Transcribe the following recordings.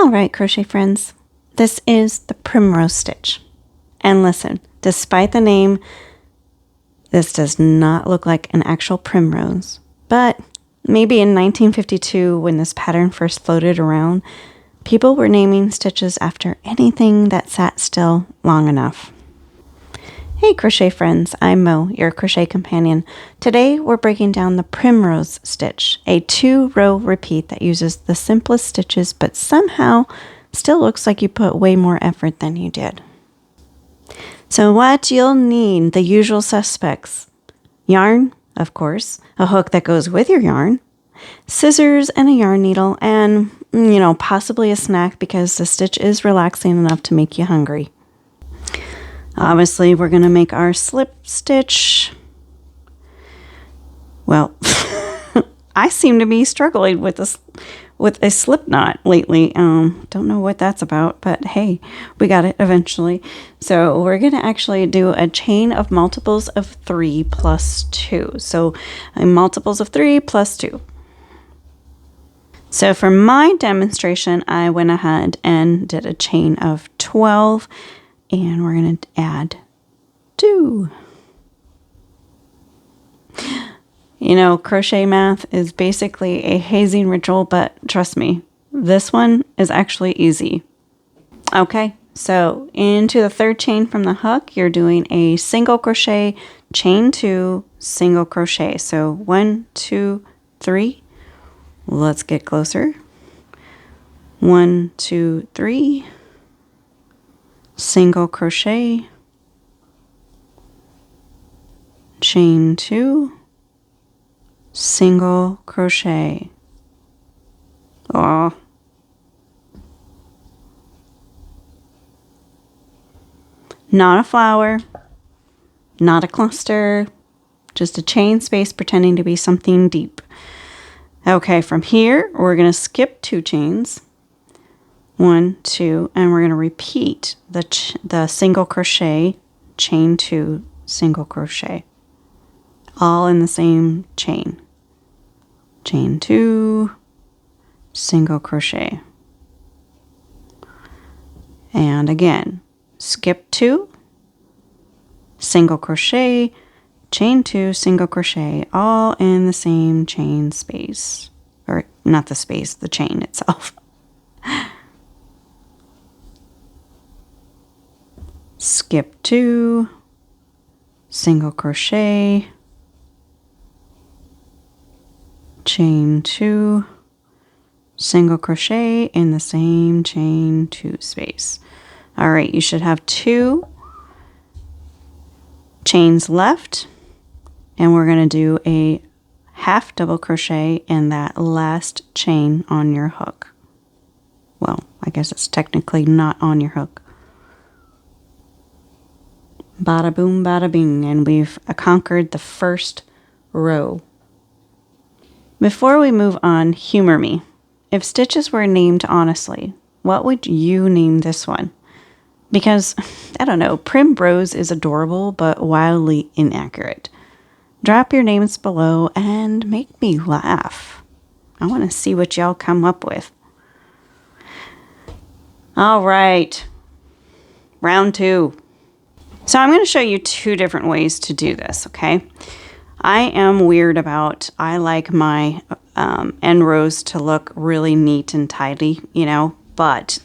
All right, crochet friends, this is the Primrose Stitch. And listen, despite the name, this does not look like an actual primrose. But maybe in 1952, when this pattern first floated around, people were naming stitches after anything that sat still long enough. Hey crochet friends, I'm Mo, your crochet companion. Today we're breaking down the Primrose Stitch, a 2-row repeat that uses the simplest stitches but somehow still looks like you put way more effort than you did. So what you'll need, the usual suspects: yarn, of course, a hook that goes with your yarn, scissors and a yarn needle, and, possibly a snack because the stitch is relaxing enough to make you hungry. Obviously, we're going to make our slip stitch. Well, I seem to be struggling with a slip knot lately. Don't know what that's about, but hey, we got it eventually. So we're going to actually do a chain of multiples of 3 plus 2. So multiples of 3 plus 2. So for my demonstration, I went ahead and did a chain of 12. And we're going to add 2. Crochet math is basically a hazing ritual, but trust me, this one is actually easy. Okay, so into the third chain from the hook, you're doing a single crochet, chain 2, single crochet. So 1, 2, 3. Let's get closer. 1, 2, 3. Single crochet, chain 2, single crochet. Oh. Not a flower, not a cluster, just a chain space pretending to be something deep. Okay, from here, we're going to skip 2 chains. 1, 2, and we're going to repeat the single crochet, chain 2, single crochet, all in the same chain. Chain 2, single crochet. And again, skip 2, single crochet, chain 2, single crochet, all in the same chain space. Or not the space, the chain itself. Skip 2, single crochet, chain 2, single crochet in the same chain 2 space. All right, you should have 2 chains left, and we're going to do a half double crochet in that last chain on your hook. Well, I guess it's technically not on your hook. Bada boom, bada bing, and we've conquered the first row. Before we move on, humor me. If stitches were named honestly, what would you name this one? Because, I don't know, Primrose is adorable but wildly inaccurate. Drop your names below and make me laugh. I want to see what y'all come up with. All right, round 2. So I'm going to show you 2 different ways to do this, okay? I am weird about, I like my end rows to look really neat and tidy, but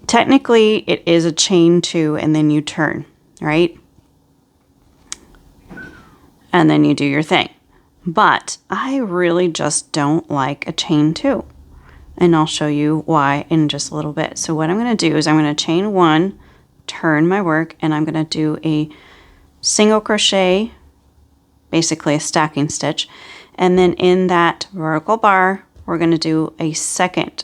technically it is a chain 2 and then you turn, right? And then you do your thing. But I really just don't like a chain 2. And I'll show you why in just a little bit. So what I'm going to do is I'm going to chain 1, turn my work, and I'm going to do a single crochet, basically a stacking stitch, and then in that vertical bar we're going to do a second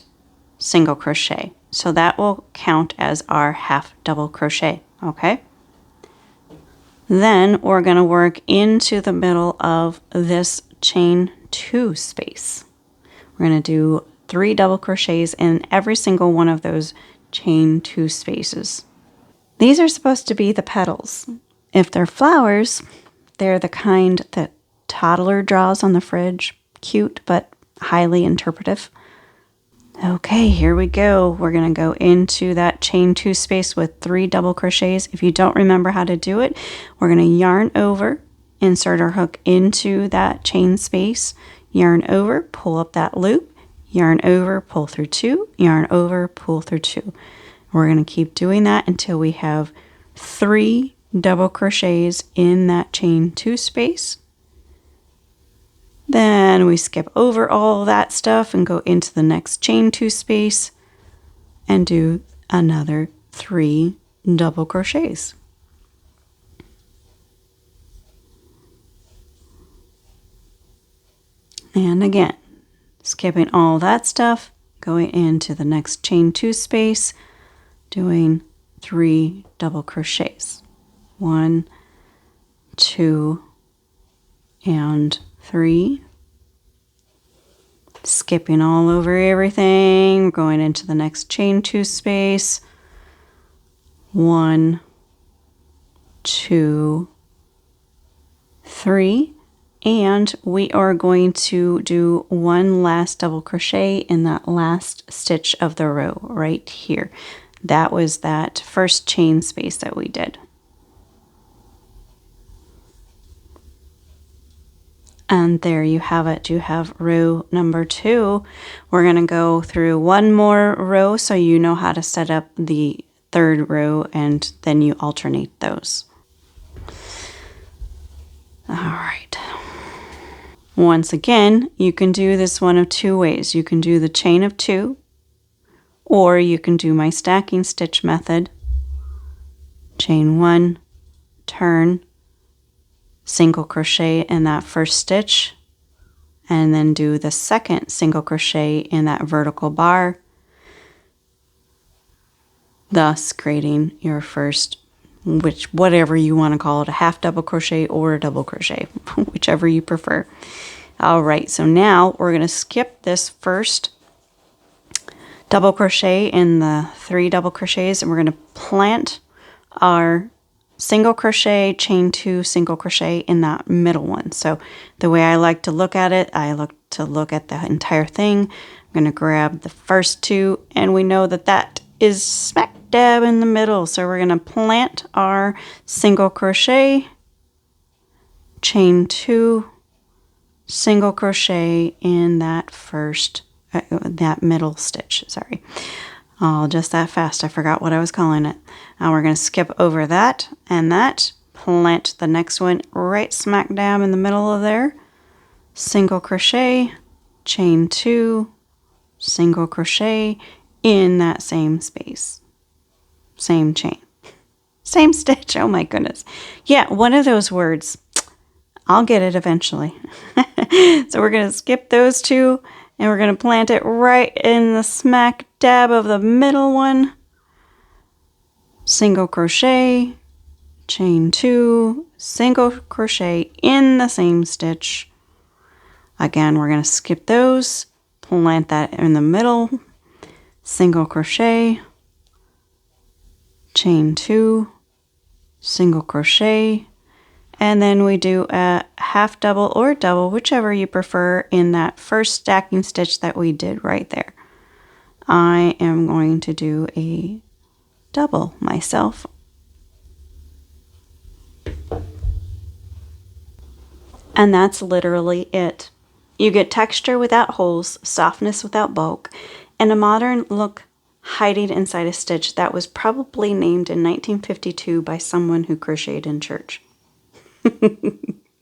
single crochet, so that will count as our half double crochet. Okay, then we're going to work into the middle of this chain 2 space. We're going to do 3 double crochets in every single one of those chain 2 spaces. These are supposed to be the petals. If they're flowers, they're the kind that toddler draws on the fridge. Cute, but highly interpretive. Okay, here we go. We're going to go into that chain 2 space with 3 double crochets. If you don't remember how to do it, we're going to yarn over, insert our hook into that chain space, yarn over, pull up that loop, yarn over, pull through 2, yarn over, pull through 2. We're going to keep doing that until we have 3 double crochets in that chain 2 space. Then we skip over all that stuff and go into the next chain 2 space and do another 3 double crochets. And again, skipping all that stuff, going into the next chain 2 space, doing 3 double crochets. 1, 2, and 3. Skipping all over everything, going into the next chain 2 space. 1, 2, 3. And we are going to do one last double crochet in that last stitch of the row right here. That was that first chain space that we did. And there you have it. You have row number 2. We're going to go through one more row so you know how to set up the third row, and then you alternate those. All right. Once again, you can do this one of 2 ways. You can do the chain of 2, or you can do my stacking stitch method. Chain 1, turn, single crochet in that first stitch, and then do the second single crochet in that vertical bar, thus creating your first, whatever you want to call it, a half double crochet or a double crochet, whichever you prefer. All right, so now we're going to skip this first double crochet in the 3 double crochets, and we're going to plant our single crochet, chain 2, single crochet in that middle one. So the way I like to look at it, I look at the entire thing. I'm going to grab the first 2, and we know that that is smack dab in the middle. So we're going to plant our single crochet, chain 2, single crochet in that first, that middle stitch, sorry. Oh, just that fast. I forgot what I was calling it. Now we're going to skip over that and that. Plant the next one right smack dab in the middle of there. Single crochet, chain 2, single crochet in that same space. Same chain. Same stitch. Oh my goodness. Yeah, one of those words. I'll get it eventually. So we're going to skip those 2. And we're going to plant it right in the smack dab of the middle one. Single crochet, chain 2, single crochet in the same stitch. Again, we're going to skip those, plant that in the middle, single crochet, chain 2, single crochet, and then we do a half double or double, whichever you prefer, in that first stacking stitch that we did right there. I am going to do a double myself. And that's literally it. You get texture without holes, softness without bulk, and a modern look hiding inside a stitch that was probably named in 1952 by someone who crocheted in church.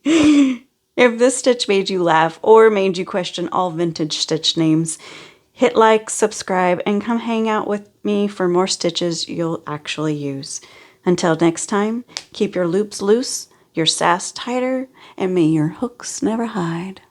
If this stitch made you laugh or made you question all vintage stitch names, hit like, subscribe, and come hang out with me for more stitches you'll actually use. Until next time, keep your loops loose, your sass tighter, and may your hooks never hide.